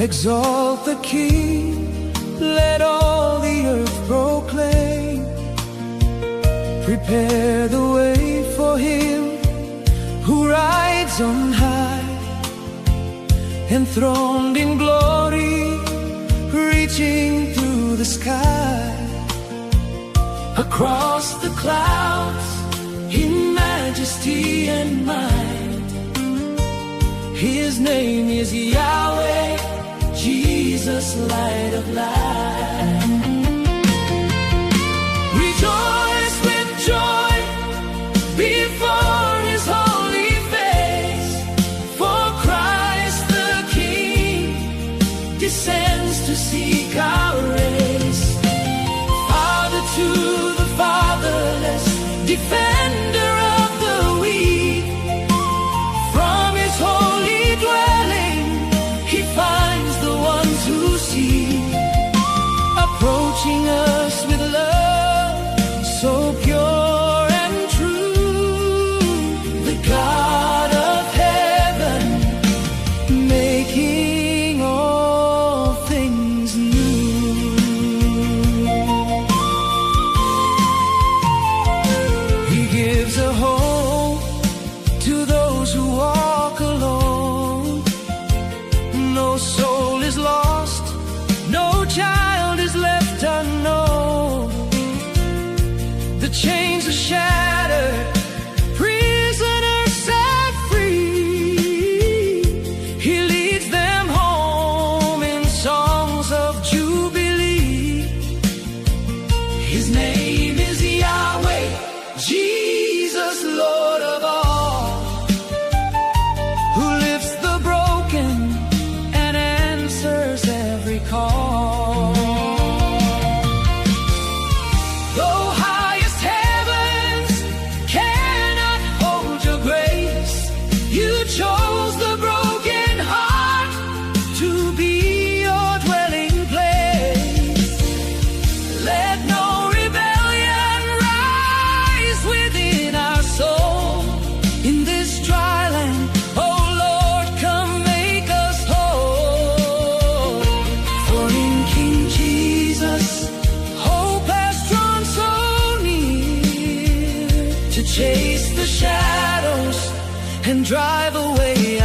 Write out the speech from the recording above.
Exalt the King, let all the earth proclaim. Prepare the way for Him who rides on high, enthroned in glory, reaching through the sky. Across the clouds, in majesty and might, His name is Yahweh, Jesus, light of light. Rejoice with joy before His holy face, for Christ the King descends to seek our race. Father to the fatherless, defender of the weak, from His holy dwelling He finds the ones who seek, approaching us with love so pure and true. The God of heaven, making all things new. He gives a hope to those who walk alone. No soul is lost, no child is left unknown. The chains are shattered, prisoners set free. He leads them home in songs of jubilee. His name is Yahweh, Jesus, Lord of all, who lifts the broken and answers every call. Though highest heavens cannot hold your grace, you chose the broken heart to be your dwelling place. Let no rebellion rise within our soul in this dry land. Oh Lord, come make us whole. For in King Jesus, hope has drawn so near to chase the shadows and drive away